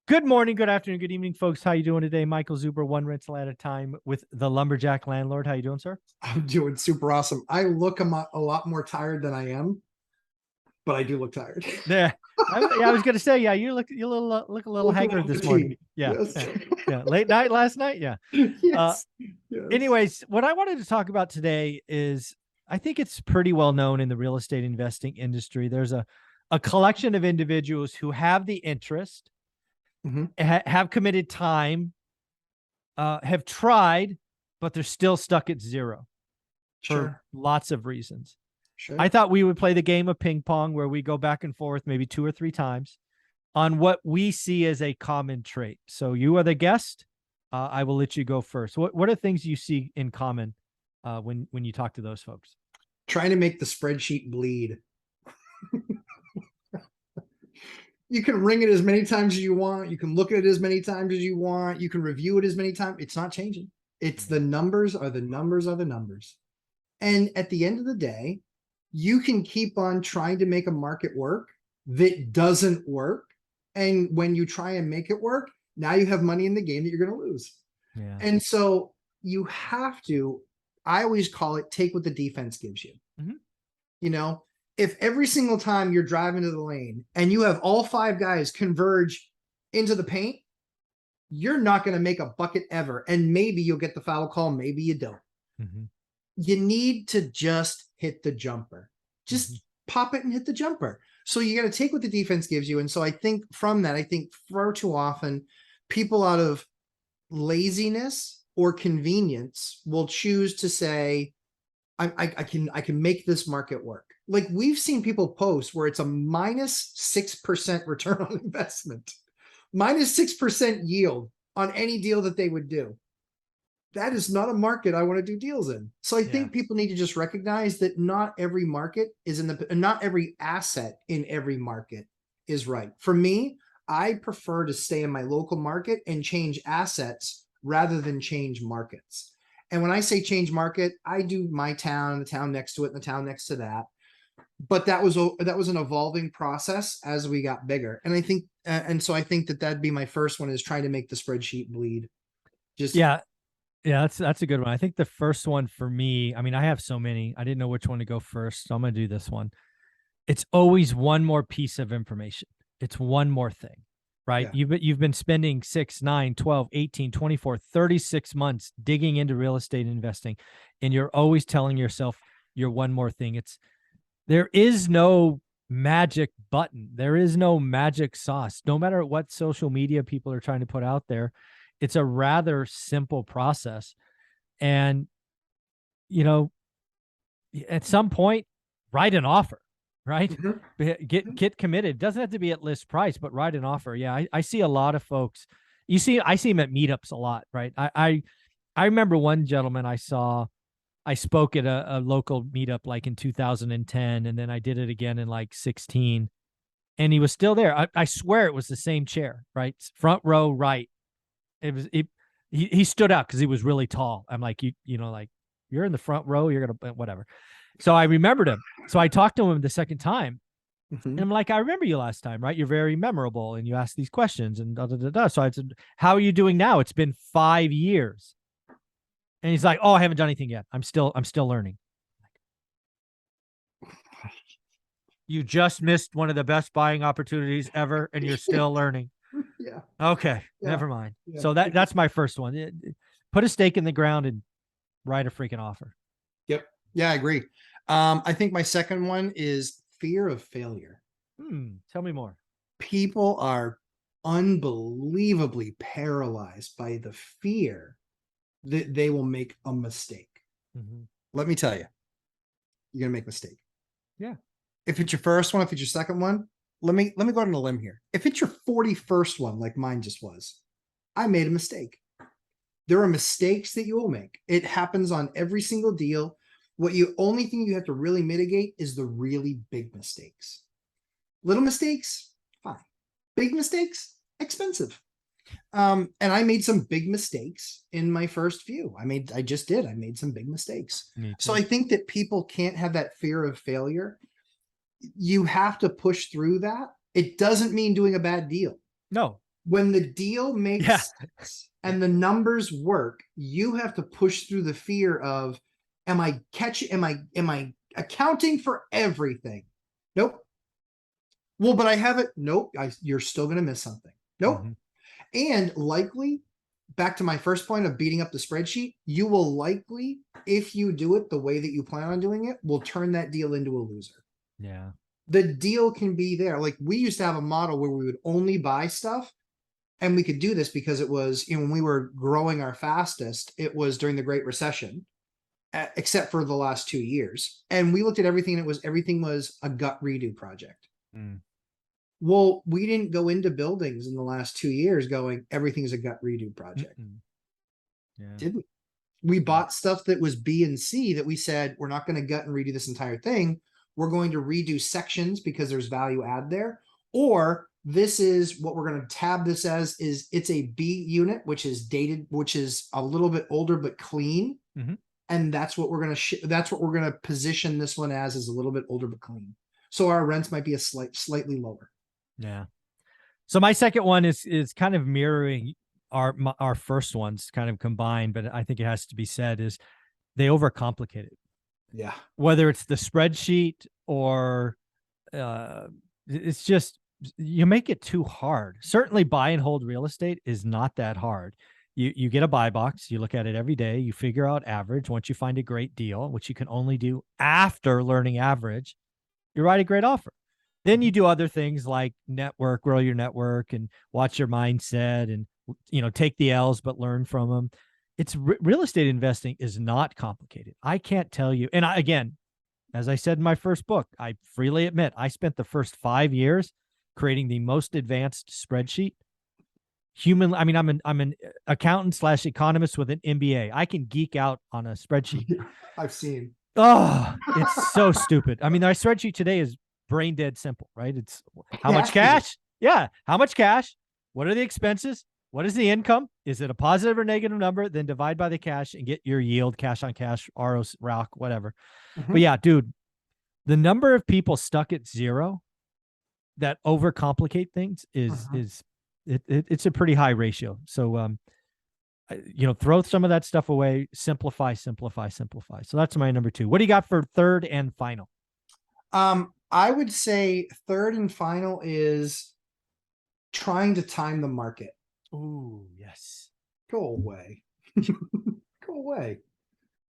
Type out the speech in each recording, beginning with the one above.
Good morning, good afternoon, good evening, folks. How you doing today? Michael Zuber, one rental at a time with the Lumberjack Landlord. How you doing, sir? I'm doing super awesome. I look a lot more tired than I am, but I do look tired. Yeah, I was gonna say, yeah, you look a little haggard this morning. Fatigued. Yeah, Yes. yeah. Late night last night. Yeah. Uh, Yes. Yes. anyways, what I wanted to talk about today is I think it's pretty well known in the real estate investing industry. There's a collection of individuals who have the interest, Mhm. have committed time, have tried, but they're still stuck at zero for Sure. lots of reasons. I Sure. thought we would play the game of ping pong where we go back and forth maybe 2 or 3 times on what we see as a common trait. So you are the guest. I will let you go first. What are things you see in common when you talk to those folks? Trying to make the spreadsheet bleed. You can ring it as many times as you want. You can look at it as many times as you want. You can review it as many times. It's not changing. It's the numbers are the numbers are the numbers. And at the end of the day, you can keep on trying to make a market work that doesn't work. And when you try and make it work, now you have money in the game that you're going to lose. Yeah. And so you have to, I always call it take what the defense gives you. Mhm. You know, if every single time you're driving to the lane and you have all 5 guys converge into the paint, you're not going to make a bucket ever. And maybe you'll get the foul call, maybe you don't. Mhm. You need to just hit the jumper. Just Mhm. pop it and hit the jumper. So you got to take what the defense gives you. And so I think from that, I think far too often people out of laziness or convenience will choose to say, I can make this market work. Like we've seen people post where it's a minus 6% return on investment, minus 6% yield on any deal that they would do. That is not a market I want to do deals in. So I Yeah. think people need to just recognize that not every market is in the, not every asset in every market is right. For me, I prefer to stay in my local market and change assets rather than change markets. And when I say change market, I do my town, the town next to it, and the town next to that. But that was an evolving process as we got bigger. And I think, and so I think that that'd be my first one is trying to make the spreadsheet bleed. Just Yeah. Yeah, that's a good one. I think the first one for me, I mean, I have so many. I didn't know which one to go first, so I'm going to do this one. It's always one more piece of information. It's one more thing, right? yeah. You've been spending 6, 9, 12, 18, 24, 36 months digging into real estate investing, and you're always telling yourself you're one more thing. There is no magic button. There is no magic sauce. No matter what social media people are trying to put out there, it's a rather simple process. And you know, at some point, write an offer, right? Mhm. Get committed. It doesn't have to be at list price, but write an offer. Yeah, I see a lot of folks. I see them at meetups a lot, right? I remember one gentleman I saw. I spoke at a local meetup like in 2010, and then I did it again in like 16, and he was still there. I swear it was the same chair, right? Front row, right. He stood out because he was really tall. I'm like, like you're in the front row, you're gonna whatever. So I remembered him. So I talked to him the second time, and Mhm. I'm like, I remember you last time, right? You're very memorable, and you asked these questions, and da da da da. So I said, how are you doing now? It's been 5 years, and he's like, oh, I haven't done anything yet. I'm still learning. You just missed one of the best buying opportunities ever, and you're still learning. Yeah. Okay, Yeah. never mind. Yeah. So that's my first one. Put a stake in the ground and write a freaking offer. Yep. Yeah, I agree. I think my second one is fear of failure. Tell me more. People are unbelievably paralyzed by the fear that they will make a mistake. Mm-hmm. Let me tell you, you're gonna make a mistake. Yeah. If it's your first one, if it's your second one, let me go out on a limb here. If it's your 41st one, like mine just was, I made a mistake. There are mistakes that you will make. It happens on every single deal. Only thing you have to really mitigate is the really big mistakes. Little mistakes, fine. Big mistakes, expensive. And I made some big mistakes in my first few. I made some big mistakes. Me So too. I think that people can't have that fear of failure. You have to push through that. It doesn't mean doing a bad deal. No. When the deal makes Yeah. sense and the numbers work, you have to push through the fear of, am I accounting for everything? Nope. Well, but I have it. Nope. You're still going to miss something. Nope. Mhm. And likely, back to my first point of beating up the spreadsheet, you will likely, if you do it the way that you plan on doing it, will turn that deal into a loser. Yeah. The deal can be there. Like we used to have a model where we would only buy stuff, and we could do this because it was, when we were growing our fastest, it was during the Great Recession, except for the last 2 years. And we looked at everything, and everything was a gut redo project. Mm. Well, we didn't go into buildings in the last 2 years going, everything's a gut redo project. Yeah. Did we? We bought stuff that was B and C that we said, we're not going to gut and redo this entire thing. We're going to redo sections because there's value add there. Or this is what we're going to tab this as, is it's a B unit, which is dated, which is a little bit older, but clean. And that's what we're going to, that's what we're going to position this one as, is a little bit older, but clean. So our rents might be a slightly lower. Yeah. So my second one is kind of mirroring our first ones, kind of combined, but I think it has to be said, is they overcomplicate it. Yeah. Whether it's the spreadsheet or it's just, you make it too hard. Certainly buy and hold real estate is not that hard. You get a buy box, you look at it every day, you figure out average. Once you find a great deal, which you can only do after learning average, you write a great offer. Then you do other things like network, grow your network, and watch your mindset, and take the L's but learn from them. It's real estate investing is not complicated. I can't tell you. And again, as I said in my first book, I freely admit I spent the first 5 years creating the most advanced spreadsheet. I'm an accountant / economist with an MBA. I can geek out on a spreadsheet. I've seen. Oh, it's so stupid. I mean, our spreadsheet today is brain dead simple, right? It's how much cash? Yeah. How much cash? What are the expenses? What is the income? Is it a positive or negative number? Then divide by the cash and get your yield, cash on cash, ROC, ROC, whatever. But yeah, dude, the number of people stuck at zero that overcomplicate things it's a pretty high ratio. So, throw some of that stuff away, simplify. So that's my number 2. What do you got for third and final? I would say third and final is trying to time the market. Ooh, yes. Go away. Go away.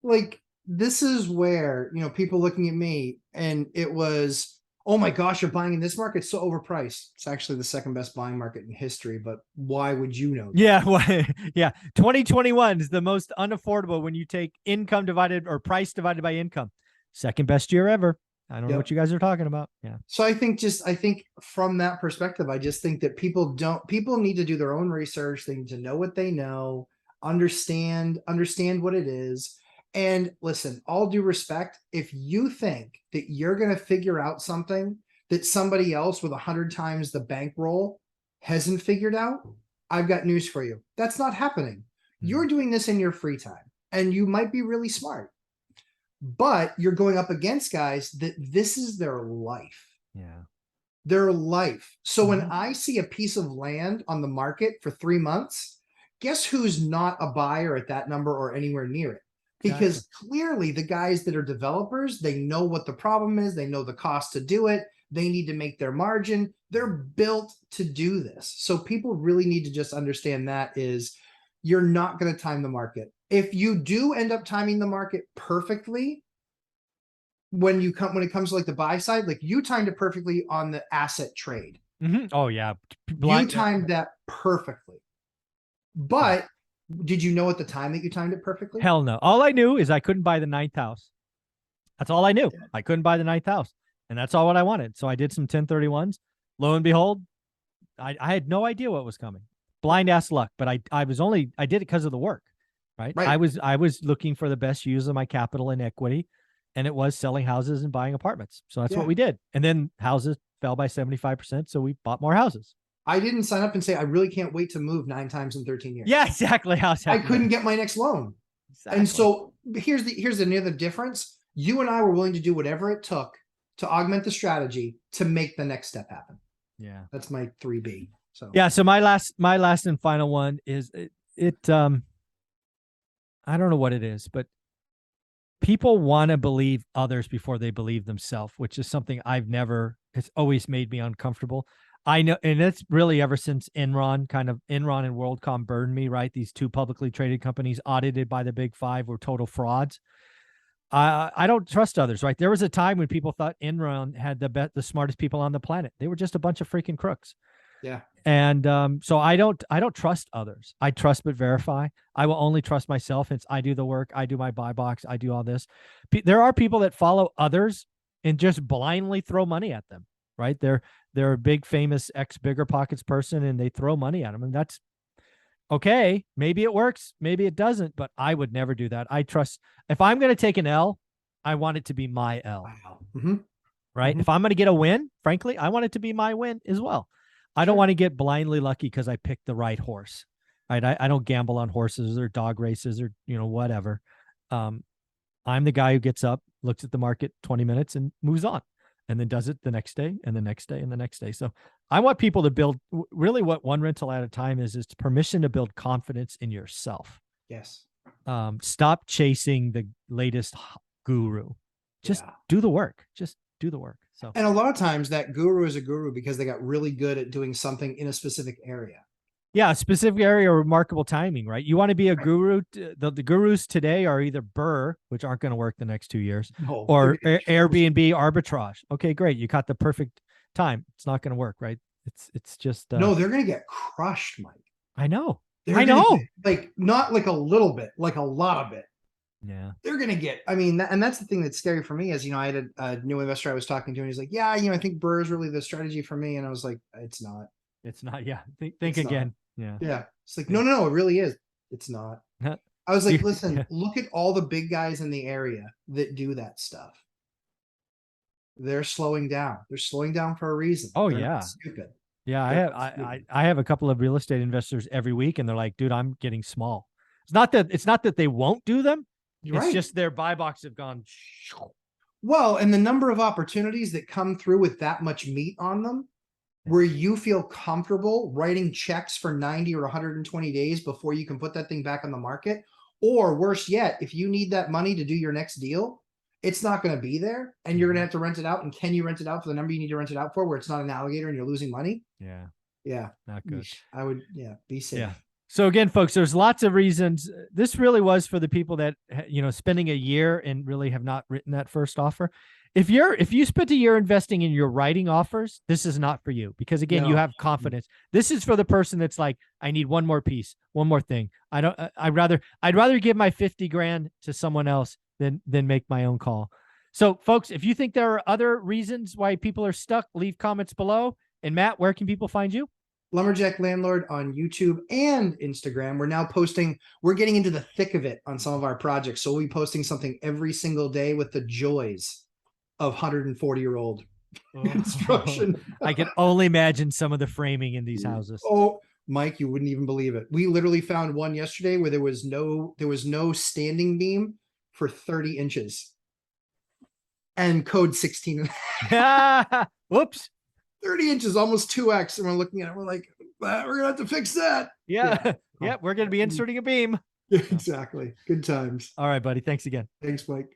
Like, this is where, people looking at me, and it was, oh my gosh, you're buying in this market, it's so overpriced. It's actually the second best buying market in history, but why would you know that? Yeah, well, yeah. 2021 is the most unaffordable when you take income divided or price divided by income. Second best year ever. I don't know what you guys are talking about. Yeah. So I think from that perspective, I just think that people need to do their own research. They need to know what they know, understand what it is. And listen, all due respect, if you think that you're going to figure out something that somebody else with 100 times the bankroll hasn't figured out, I've got news for you. That's not happening. You're doing this in your free time, and you might be really smart, but you're going up against guys that this is their life. Yeah. Their life. So when I see a piece of land on the market for 3 months, guess who's not a buyer at that number or anywhere near it? Because clearly the guys that are developers, they know what the problem is. They know the cost to do it. They need to make their margin. They're built to do this. So people really need to just understand that is, you're not going to time the market. If you do end up timing the market perfectly, when it comes to like the buy side, like you timed it perfectly on the asset trade. Oh yeah. You timed that perfectly. But did you know at the time that you timed it perfectly? Hell no. All I knew is I couldn't buy the 9th house. That's all I knew. I couldn't buy the 9th house. And that's all what I wanted. So I did some 1031s. Lo and behold, I had no idea what was coming. Blind ass luck. But I did it because of the work. Right? I was looking for the best use of my capital and equity. And it was selling houses and buying apartments. So that's what we did. And then houses fell by 75%. So we bought more houses. I didn't sign up and say, I really can't wait to move 9 times in 13 years. Yeah, exactly. I couldn't get my next loan. Exactly. And so here's the other difference. You and I were willing to do whatever it took to augment the strategy to make the next step happen. Yeah. That's my 3B. So Yeah. So my last and final one is I don't know what it is, but people want to believe others before they believe themselves, which is something it's always made me uncomfortable. I know, and it's really ever since Enron and WorldCom burned me, right? These two publicly traded companies audited by the Big Five were total frauds. I don't trust others, right? There was a time when people thought Enron had the smartest people on the planet. They were just a bunch of freaking crooks. yeah. And so I don't trust others. I trust but verify. I will only trust myself. I do the work. I do my buy box. I do all this. There are people that follow others and just blindly throw money at them, right? They're a big famous ex Bigger Pockets person and they throw money at them, and that's okay. Maybe it works, maybe it doesn't, but I would never do that. I trust. If I'm going to take an L, I want it to be my L. Wow. Right? If I'm going to get a win, frankly, I want it to be my win as well. I don't want to get blindly lucky because I picked the right horse. Right? I don't gamble on horses or dog races or whatever. I'm the guy who gets up, looks at the market 20 minutes and moves on, and then does it the next day and the next day and the next day. So I want people to build really what one rental at a time is permission to build confidence in yourself. Yes. Stop chasing the latest guru. Just do the work. Just do the work. So, and a lot of times that guru is a guru because they got really good at doing something in a specific area. Yeah, a specific area or remarkable timing, right? You want to be a guru. The gurus today are either Burr, which aren't going to work the next 2 years, or Airbnb arbitrage. Okay, great. You caught the perfect time. It's not going to work, right? It's just no, they're going to get crushed, Mike. I know. Like not like a little bit, like a lot of it. Yeah. They're going to get, I mean, and that's the thing that's scary for me is, I had a new investor I was talking to and he's like, yeah, I think Burr is really the strategy for me. And I was like, it's not. It's not. Yeah. Think again. Not. Yeah. It's like, no, it really is. It's not. I was like, listen, look at all the big guys in the area that do that stuff. They're slowing down. They're slowing down for a reason. Oh, they're yeah. Stupid. Yeah. I have a couple of real estate investors every week and they're like, dude, I'm getting small. It's not that they won't do them. It's just their buy box have gone. Well, and the number of opportunities that come through with that much meat on them, where you feel comfortable writing checks for 90 or 120 days before you can put that thing back on the market. Or worse yet, if you need that money to do your next deal, it's not going to be there and you're going to have to rent it out. And can you rent it out for the number you need to rent it out for where it's not an alligator and you're losing money? Yeah. Yeah. Not good. I would, be safe. Yeah. So again, folks, there's lots of reasons. This really was for the people that, spending a year and really have not written that first offer. If you spent a year investing in your writing offers, this is not for you because again, you have confidence. This is for the person that's like, I need one more piece, one more thing. I'd rather give my 50 grand to someone else than make my own call. So folks, if you think there are other reasons why people are stuck, leave comments below. And Matt, where can people find you? Lumberjack Landlord on YouTube and Instagram. We're getting into the thick of it on some of our projects. So we'll be posting something every single day with the joys of 140-year-old construction. I can only imagine some of the framing in these houses. Oh, Mike, you wouldn't even believe it. We literally found one yesterday where there was no standing beam for 30 inches and code 16. Whoops. 30 inches, almost 2x. And we're looking at it. We're like, we're going to have to fix that. Yeah. We're going to be inserting a beam. Exactly. Good times. All right, buddy. Thanks again. Thanks, Mike.